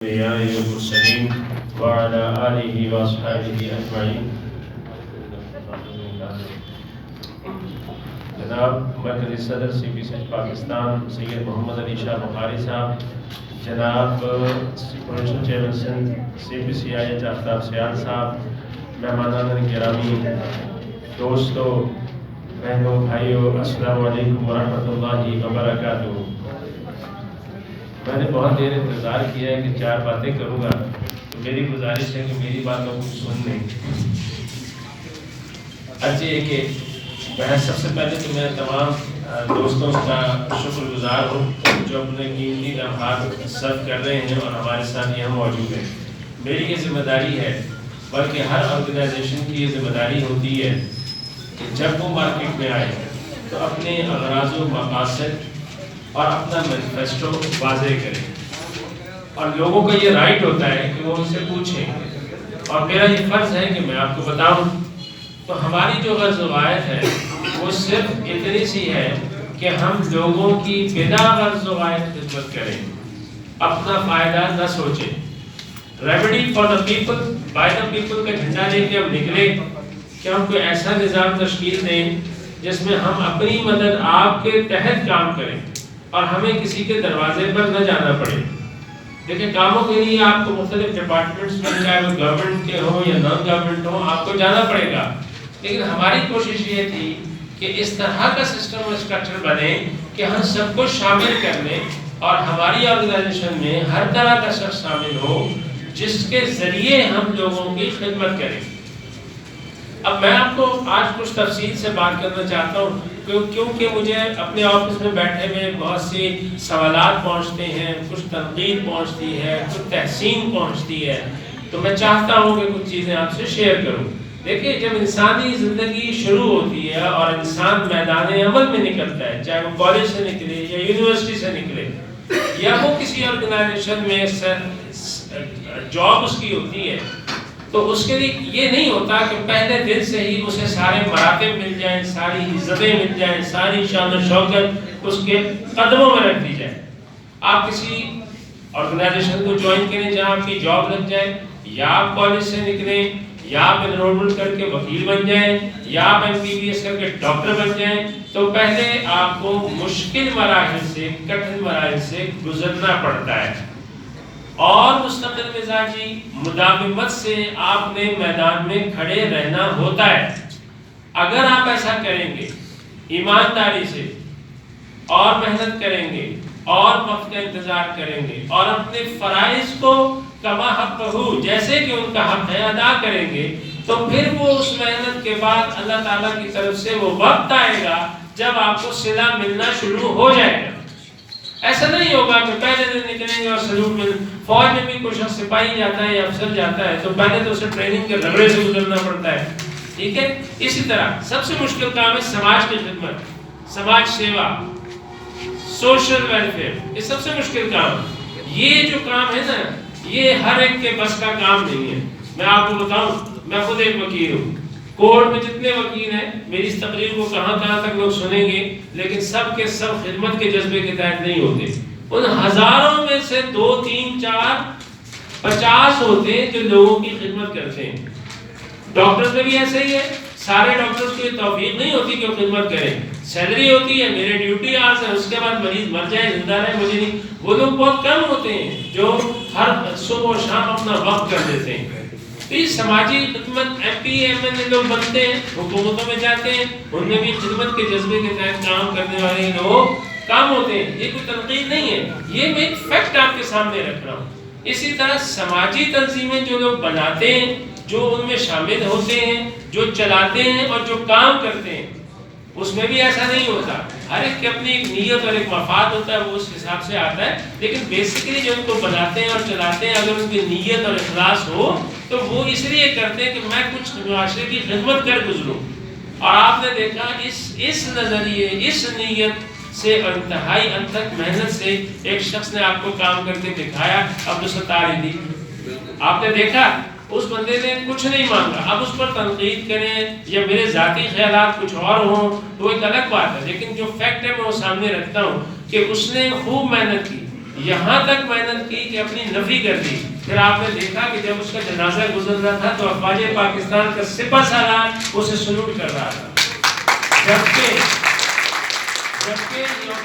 الأنبياء والمرسلين وعلى آله وأصحابه أجمعين. جناب مرکزی صدر CPC پاکستان سید محمد علی شاہ بخاری صاحب، جناب provincial chairman Sindh CPC IH آفتاب سیال صاحب، مہمانان گرامی، دوستو، بہنوں، بھائیو، السلام علیکم ورحمۃ اللہ وبرکاتہ۔ میں نے بہت دیر انتظار کیا ہے کہ 4 باتیں کروں گا، تو میری گزارش ہے کہ میری باتوں کو سن لیں۔ اچھا یہ کہ میں سب سے پہلے تو میں تمام دوستوں کا شکر گزار ہوں جو اپنے قیمتی لمحات صرف کر رہے ہیں اور ہمارے ساتھ یہاں موجود ہیں۔ میری یہ ذمہ داری ہے، بلکہ ہر آرگنائزیشن کی یہ ذمہ داری ہوتی ہے کہ جب وہ مارکیٹ میں آئے تو اپنے اغراض و مقاصد اور اپنا مینیفیسٹو واضح کریں، اور لوگوں کا یہ رائٹ ہوتا ہے کہ وہ ان سے پوچھیں، اور میرا یہ فرض ہے کہ میں آپ کو بتاؤں۔ تو ہماری جو غرض و غایت ہے وہ صرف اتنی سی ہے کہ ہم لوگوں کی بنا غرض و غایت خدمت کریں، اپنا فائدہ نہ سوچیں۔ Remedy for the people by the people کا جھنڈا لے کے ہم نکلے کہ ہم کوئی ایسا نظام تشکیل دیں جس میں ہم اپنی مدد آپ کے تحت کام کریں اور ہمیں کسی کے دروازے پر نہ جانا پڑے۔ دیکھیں، کاموں کے لیے آپ کو مختلف ڈپارٹمنٹس میں، چاہے وہ گورنمنٹ کے ہوں یا نان گورنمنٹ ہوں، آپ کو جانا پڑے گا، لیکن ہماری کوشش یہ تھی کہ اس طرح کا سسٹم اور اسٹرکچر بنے کہ ہم سب کو شامل کر لیں، اور ہماری آرگنائزیشن میں ہر طرح کا شخص شامل ہو جس کے ذریعے ہم لوگوں کی خدمت کریں۔ اب میں آپ کو آج کچھ تفصیل سے بات کرنا چاہتا ہوں، کیونکہ مجھے اپنے آفس میں بیٹھے ہوئے بہت سی سوالات پہنچتے ہیں، کچھ تنقید پہنچتی ہے، کچھ تحسین پہنچتی ہے، تو میں چاہتا ہوں کہ کچھ چیزیں آپ سے شیئر کروں۔ دیکھیں، جب انسانی زندگی شروع ہوتی ہے اور انسان میدان عمل میں نکلتا ہے، چاہے وہ کالج سے نکلے یا یونیورسٹی سے نکلے یا وہ کسی آرگنائزیشن میں جاب اس کی ہوتی ہے، تو اس کے لیے یہ نہیں ہوتا کہ پہلے دن سے ہی اسے سارے مراتب مل جائیں، ساری عزتیں مل جائیں، ساری شان و شوکت اس کے قدموں میں رکھ دی جائے۔ آپ کسی آرگنائزیشن کو جوائن کریں جہاں آپ کی جاب لگ جائے، یا آپ کالج سے نکلیں، یا آپ انرولمنٹ کر کے وکیل بن جائیں، یا آپ MBBS کر کے ڈاکٹر بن جائیں، تو پہلے آپ کو مشکل مراحل سے، کٹھن مراحل سے گزرنا پڑتا ہے، اور مستقل مزاجی مداومت سے آپ نے میدان میں کھڑے رہنا ہوتا ہے۔ اگر آپ ایسا کریں گے، ایمانداری سے اور محنت کریں گے اور وقت کا انتظار کریں گے اور اپنے فرائض کو کما حق ہو، جیسے کہ ان کا حق ہے، ادا کریں گے، تو پھر وہ اس محنت کے بعد اللہ تعالیٰ کی طرف سے وہ وقت آئے گا جب آپ کو صلہ ملنا شروع ہو جائے گا۔ ایسا نہیں ہوگا کہ پہلے دن نکلیں گے اور سلوٹ میں، فوج میں بھی کوئی شخص سپاہی جاتا ہے یا افسر جاتا ہے تو پہلے تو اسے ٹریننگ کے رگڑے سے گزرنا پڑتا ہے، ٹھیک ہے؟ اسی طرح سب سے مشکل کام ہے سماج کی خدمت، سماج سیوا، سوشل ویلفیئر، یہ سب سے مشکل کام۔ یہ جو کام ہے نا، یہ ہر ایک کے بس کا کام نہیں ہے۔ میں آپ کو بتاؤں، میں خود ایک وکیل ہوں، کورٹ میں جتنے وکیل ہیں، میری اس تقریر کو کہاں کہاں تک لوگ سنیں گے، لیکن سب کے سب خدمت کے جذبے کے تحت نہیں ہوتے۔ ان ہزاروں میں سے 2، 3، 4، 50 ہوتے ہیں جو لوگوں کی خدمت کرتے ہیں۔ ڈاکٹر میں بھی ایسے ہی ہے، سارے ڈاکٹرز کو یہ توفیق نہیں ہوتی کہ وہ خدمت کریں، سیلری ہوتی ہے، میرے ڈیوٹی آرز ہے، اس کے بعد مریض مر جائے زندہ رہے مجھے نہیں۔ وہ لوگ بہت کم ہوتے ہیں جو ہر صبح و شام اپنا وقت کر دیتے ہیں۔ تو یہ سماجی خدمت MP MLA لوگ بنتے ہیں، حکومتوں میں جاتے ہیں، ان میں بھی خدمت کے جذبے کے تحت کام کرنے والے لوگ کام ہوتے ہیں۔ یہ کوئی تنقید نہیں ہے، یہ میں ایک فیکٹ آپ کے سامنے رکھ رہا ہوں۔ اسی طرح سماجی تنظیمیں جو لوگ بناتے ہیں، جو ان میں شامل ہوتے ہیں، جو چلاتے ہیں اور جو کام کرتے ہیں، اس میں بھی ایسا نہیں ہوتا۔ ہر ایک کی اپنی ایک نیت اور ایک مفاد ہوتا ہے، وہ اس حساب سے آتا ہے، لیکن بیسیکلی جو ان کو بناتے ہیں اور چلاتے ہیں، اگر ان کی نیت اور اخلاص ہو تو وہ اس لیے کرتے ہیں کہ میں کچھ معاشرے کی خدمت کر گزروں۔ اور آپ نے دیکھا اس نظریے، اس نیت سے اور انتہائی انت تک محنت سے ایک شخص نے آپ کو کام کر کے دکھایا، عبدالستار ایدھی۔ آپ نے دیکھا اس بندے نے کچھ نہیں مانگا، اب اس پر تنقید کریں یا میرے ذاتی خیالات کچھ اور ہوں تو ایک الگ بات ہے، لیکن جو فیکٹ ہے میں وہ سامنے رکھتا ہوں کہ اس نے خوب محنت کی، یہاں تک محنت کی کہ اپنی نفی کر دی. پھر آپ نے دیکھا کہ جب اس کا جنازہ گزر رہا تھا تو افواج پاکستان کا سپہ سالار اسے سلوٹ کر رہا تھا. جبکہ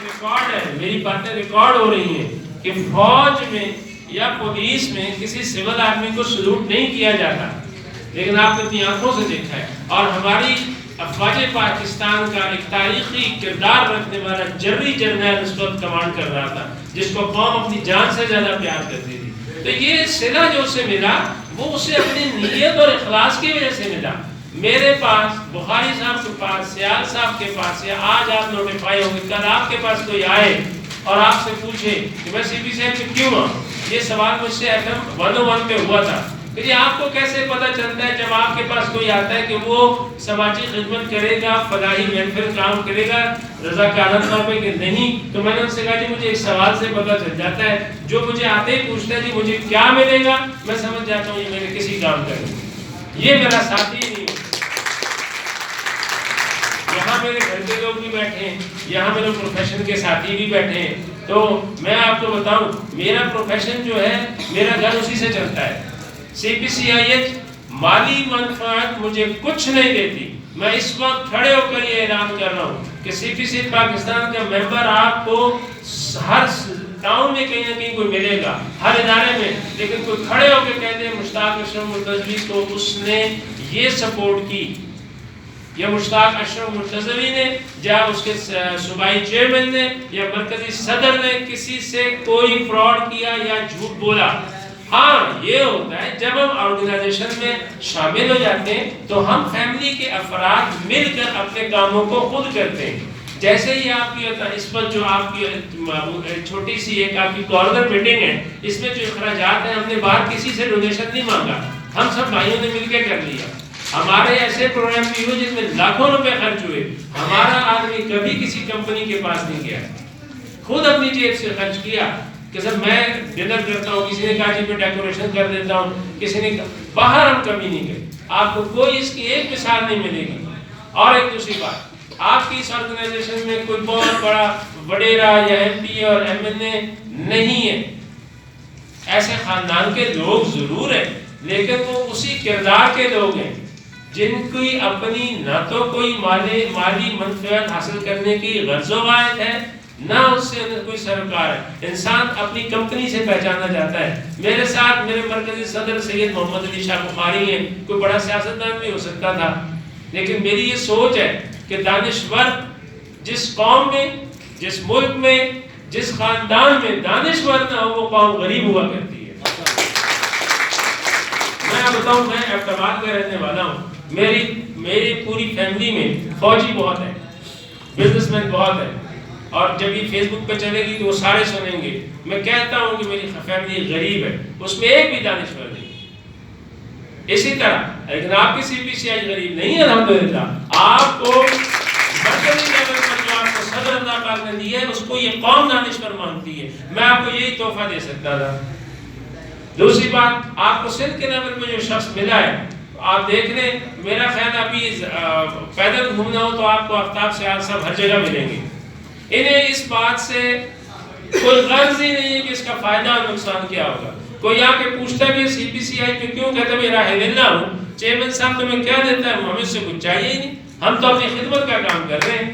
ریکارڈ ہے، میری باتیں ریکارڈ ہو رہی ہیں کہ فوج میں یا پولیس میں کسی سول آدمی کو سلوٹ نہیں کیا جاتا، لیکن آپ نے اپنی آنکھوں سے دیکھا ہے. اور ہماری افواج پاکستان کا ایک تاریخی کردار رکھنے والا جنرل جرنیل اس وقت کمانڈ کر رہا تھا، جس کو قوم اپنی جان سے زیادہ پیار کرتی تھی. تو یہ صلہ جو اسے ملا وہ اسے اپنی نیت اور اخلاص کی وجہ سے ملا. میرے پاس، بخاری صاحب کے پاس، سیال صاحب کے پاس، یا آج آپ نوٹیفائی ہوں گے، کل آپ کے پاس کوئی آئے اور آپ سے پوچھے کہ میں سی پی سی ایل میں کیوں ہوں. یہ سوال مجھ سے FM 101 پہ ہوا تھا کہ یہ آپ کو کیسے پتہ چلتا ہے جب آپ کے پاس کوئی آتا ہے کہ وہ سماجی خدمت کرے گا، فلاحی ویلفیئر کام کرے گا رضاکارانہ طور پہ کہ نہیں. تو میں نے ان سے کہا جی مجھے ایک سوال سے پتہ چل جاتا ہے، جو مجھے آتے ہی پوچھتا ہے جی مجھے کیا ملے گا، میں سمجھ جاتا ہوں یہ میرے کسی کام کرے گا، یہ میرا ساتھی نہیں. یہاں میرے گھر کے لوگ بھی بیٹھے ہیں، یہاں میرے پروفیشن کے ساتھی بھی بیٹھے ہیں. تو میں آپ کو بتاؤں میرا پروفیشن جو ہے میرا گھر اسی سے چلتا ہے. CPCIH مالی منفعت مجھے کچھ نہیں دیتی. میں اس وقت کھڑے ہو کر یہ اعلان کر رہا ہوں کہ CPCIH پاکستان کا ممبر آپ کو ہر ٹاؤن میں کہیں نہ کہیں کوئی ملے گا، ہر ادارے میں. لیکن کوئی کھڑے ہو کے کہتے ہیں مشتاق اشرف مرتضوی تو اس نے یہ سپورٹ کی، یا مشتاق اشرف مرتضوی نے، یا اس کے صوبائی چیئرمین نے، یا مرکزی صدر نے کسی سے کوئی فراڈ کیا یا جھوٹ بولا. ہاں یہ ہوتا ہے جب ہم آرگنائزیشن میں شامل ہو جاتے ہیں تو ہم فیملی کے افراد مل کر اپنے کاموں کو خود کرتے ہیں. جیسے ہی آپ کی اس پر جو آپ کی چھوٹی سی ایک آپ کی کارنر میٹنگ ہے، اس میں جو اخراجات ہیں ہم نے باہر کسی سے ڈونیشن نہیں مانگا، ہم سب بھائیوں نے مل کے کر لیا. ہمارے ایسے پروگرام بھی ہوئے جس میں لاکھوں روپے خرچ ہوئے، ہمارا آدمی کبھی کسی کمپنی کے پاس نہیں گیا، خود اپنی جیب سے خرچ کیا کہ سر میں ڈنر کرتا ہوں، کسی نے کہا جی میں ڈیکوریشن کر دیتا ہوں، کسی نے باہر ہم کبھی نہیں گئے. آپ کو کوئی اس کی ایک مثال نہیں ملے گی. اور ایک دوسری بات، آپ کی اس آرگنائزیشن میں کوئی بہت بڑا وڈیرا یا MP اور MLA نہیں ہے. ایسے خاندان کے لوگ ضرور ہیں لیکن وہ اسی کردار کے لوگ ہیں جن کی اپنی نہ تو کوئی مالی منفعت حاصل کرنے کی غرض و غایت ہے، نہ اس سے کوئی سروکار ہے. انسان اپنی کمپنی سے پہچانا جاتا ہے. میرے ساتھ میرے مرکزی صدر سید محمد علی شاہ بخاری ہیں، کوئی بڑا سیاستدان بھی ہو سکتا تھا، لیکن میری یہ سوچ ہے کہ دانشور جس قوم میں، جس ملک میں، جس خاندان میں دانشور نہ ہو وہ قوم غریب ہوا کرتی ہے. میں بتاؤں میں احتمال کا رہنے والا ہوں. میری پوری فیملی میں فوجی بہت ہے، بزنس مین بہت ہے، اور جب یہ فیس بک پہ چلے گی تو وہ سارے سنیں گے. میں کہتا ہوں کہ میری فیملی غریب ہے، اس میں ایک بھی دانشور نہیں. اسی طرح لیکن آپ کی CPCIH غریب نہیں ہے الحمدللہ. آپ کو مرکزی لیول پر جو آپ کو صدر اللہ پاک نے دی ہے اس کو یہ قوم دانشور مانتی ہے. میں آپ کو یہی تحفہ دے سکتا تھا. دوسری بات، آپ کو سندھ کے لیول میں جو شخص ملا ہے، آپ دیکھ لیں، میرا خیال ابھی پیدل گھومنا ہو تو آپ کو آفتاب سیال صاحب ہر جگہ ملیں گے. انہیں اس بات سے کوئی غرض ہی نہیں ہے کہ اس کا فائدہ اور نقصان کیا ہوگا. کوئی آ کے پوچھتا بھی ہے CPCIH میں کیوں، کہتا ہے راہ دلہ ہوں، چیئرمین صاحب تمہیں کیا دیتا ہے، ہمیں اس سے کچھ چاہیے ہی نہیں، ہم تو اپنی خدمت کا کام کر رہے ہیں.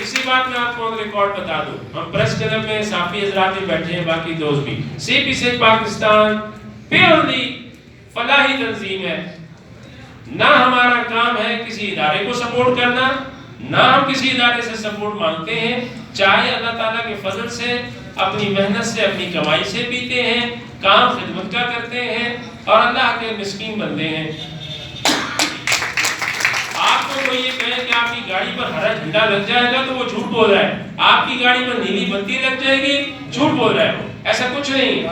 اسی بات میں آپ کو ریکارڈ بتا دوں، ہم پریس کلب میں صحافی حضرات بھی بیٹھے ہیں، باقی دوست بھی. CPCIH پاکستان پیورلی فلاحی تنظیم ہے. نہ ہمارا کام ہے کسی ادارے کو سپورٹ کرنا، نہ ہم کسی ادارے سے سپورٹ مانگتے ہیں. چاہے اللہ تعالیٰ کے فضل سے، اپنی محنت سے، اپنی کمائی سے پیتے ہیں، کام خدمت کا کرتے ہیں اور اللہ کے مسکین بندے ہیں. آپ کو کوئی یہ کہے کہ آپ کی گاڑی پر ہرا جھنڈا لگ جائے گا تو وہ جھوٹ بول رہا ہے. آپ کی گاڑی پر نیلی بتی لگ جائے گی، جھوٹ بول رہا ہے. ایسا کچھ نہیں.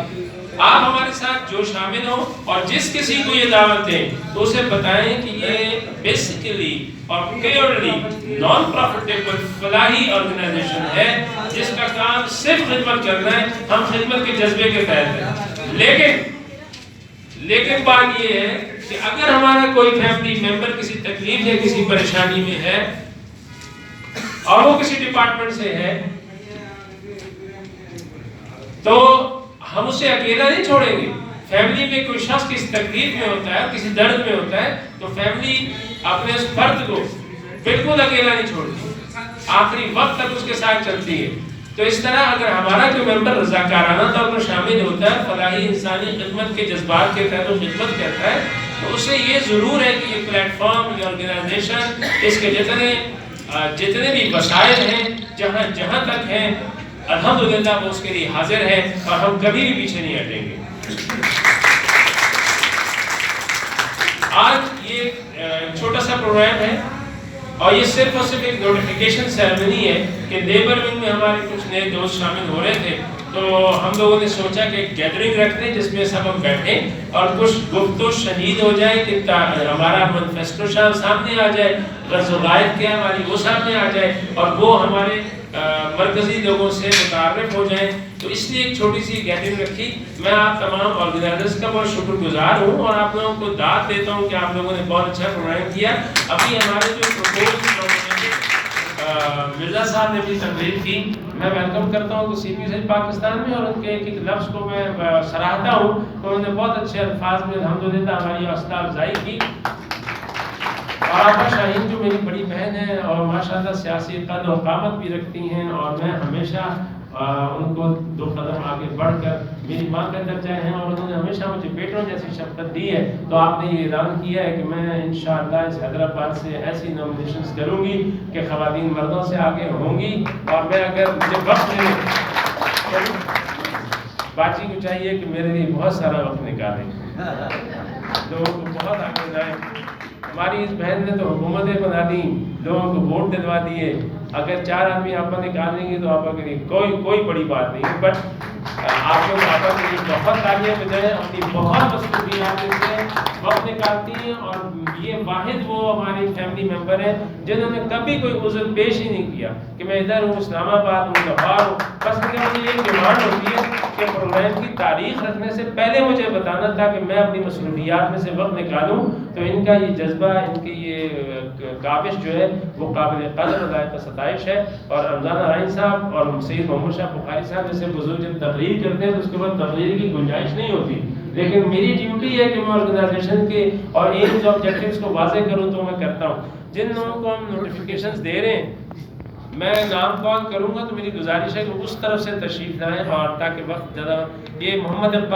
آپ ہمارے ساتھ جو شامل ہوں اور جس کسی کو یہ دعوت دیں تو اسے بتائیں کہ یہ بیسیکلی اور پیورلی نان پروفیٹیبل فلاحی آرگنائزیشن ہے جس کا کام صرف خدمت کرنا ہے. ہم خدمت کے جذبے کے تحت ہیں. لیکن بات یہ ہے کہ اگر ہمارا کوئی فیملی ممبر کسی تکلیف یا کسی پریشانی میں ہے اور وہ کسی ڈپارٹمنٹ سے ہے تو ہم اسے اکیلا نہیں چھوڑیں گے. فیملی میں کوئی شخص کسی تکلیف میں ہوتا ہے, کسی درد میں ہوتا ہے, تو فیملی اپنے اس فرد کو بالکل اکیلا نہیں چھوڑتی, آخری وقت تک اس کے ساتھ چلتی ہے. تو اس طرح اگر ہمارا کوئی ممبر رضاکارانہ طور پر شامل ہوتا ہے, فلاحی انسانی خدمت کے جذبات کے تحت وہ خدمت کرتا ہے, تو اسے یہ ضرور ہے کہ یہ پلیٹ فارم, یہ آرگنائزیشن, اس کے جتنے بھی وسائل ہیں جہاں تک ہیں, الحمدللہ وہ اس کے لیے حاضر ہے, اور ہم کبھی بھی پیچھے نہیں ہٹیں گے. آج یہ چھوٹا سا پروگرام ہے, اور یہ صرف اور صرف ایک نوٹیفیکیشن سیرمنی ہے کہ لیبر ونگ میں ہمارے کچھ نئے دوست شامل ہو رہے تھے, تو ہم لوگوں نے سوچا کہ ایک گیدرنگ رکھتے ہیں جس میں سب ہم بیٹھیں اور کچھ گفتگو شدید ہو جائے, کہ ہمارا مینیفیسٹو سامنے آ جائے, غرض و غائب کیا ہماری وہ سامنے آ جائے, اور وہ ہمارے مرکزی لوگوں سے متعارف ہو جائیں. تو اس لیے ایک چھوٹی سی گیدرنگ رکھی. میں آپ تمام آرگنائزرز کا بہت شکر گزار ہوں, اور آپ لوگوں کو داد دیتا ہوں کہ آپ لوگوں نے بہت اچھا پروگرام کیا. ابھی ہمارے جو مرزا صاحب نے بھی تقریر کی, میں ویلکم کرتا ہوں کہ سی پی ایس پاکستان میں, اور ان کے ایک لفظ کو میں سراہتا ہوں کہ انہوں نے بہت اچھے الفاظ میں الحمدللہ ہماری حوصلہ افزائی کی. اور آپا شاہین جو میری بڑی بہن ہے اور ماشاءاللہ سیاسی قد و قامت بھی رکھتی ہیں, اور میں ہمیشہ ان کو 2 قدم آگے بڑھ کر میری ماں کا درجہ ہیں, اور انہوں نے ہمیشہ مجھے بیٹوں جیسی شفقت دی ہے. تو آپ نے یہ اعلان کیا ہے کہ میں انشاءاللہ اس حیدرآباد سے ایسی نامینیشنز کروں گی کہ خواتین مردوں سے آگے ہوں گی, اور میں اگر مجھے وقت ملے, باجی کو چاہیے کہ میرے لیے بہت سارا وقت نکالیں, لوگوں کو بہت آگے جائیں. ہماری اس بہن نے تو حکومتیں بنا دی, لوگوں کو ووٹ دلوا دیے. اگر 4 آدمی آپا نکالیں گے تو آپا کے لیے کوئی بڑی بات نہیں ہے, بٹ آپ لوگ آپا کے لیے بہت تالیاں بجائیں, اپنی بہت مصروفیات سے وقت نکالتی ہیں. اور یہ واحد وہ ہماری فیملی ممبر ہیں جنہوں نے کبھی کوئی عذر پیش ہی نہیں کیا کہ میں ادھر ہوں, اسلام آباد ہوں, لاہور ہوں. بس مجھے یہ ڈیمانڈ ہوتی ہے کہ پروگرام کی تاریخ رکھنے سے پہلے مجھے بتانا تھا کہ میں اپنی مصروفیات میں سے وقت نکالوں. تو ان کا یہ جذبہ, ان کی یہ کاوش جو ہے وہ قابل قدر ذائقہ ستائش ہے. اور رمضان رائن صاحب اور سید محمد شاہ بخاری صاحب جیسے بزرگ جب تقریر کرتے ہیں تو اس کے بعد تقریر کی گنجائش نہیں ہوتی, لیکن میری ڈیوٹی ہے کہ میں آرگنائزیشن کے اور ایمز آبجیکٹیوز کو واضح کروں, تو میں کرتا ہوں. جن لوگوں کو ہم نوٹیفیکیشنز دے رہے ہیں, میں نام کال کروں گا تو میری گزارش ہے کہ اس طرف سے تشریف لائیں, اور تاکہ وقت زیادہ. یہ محمد اقبال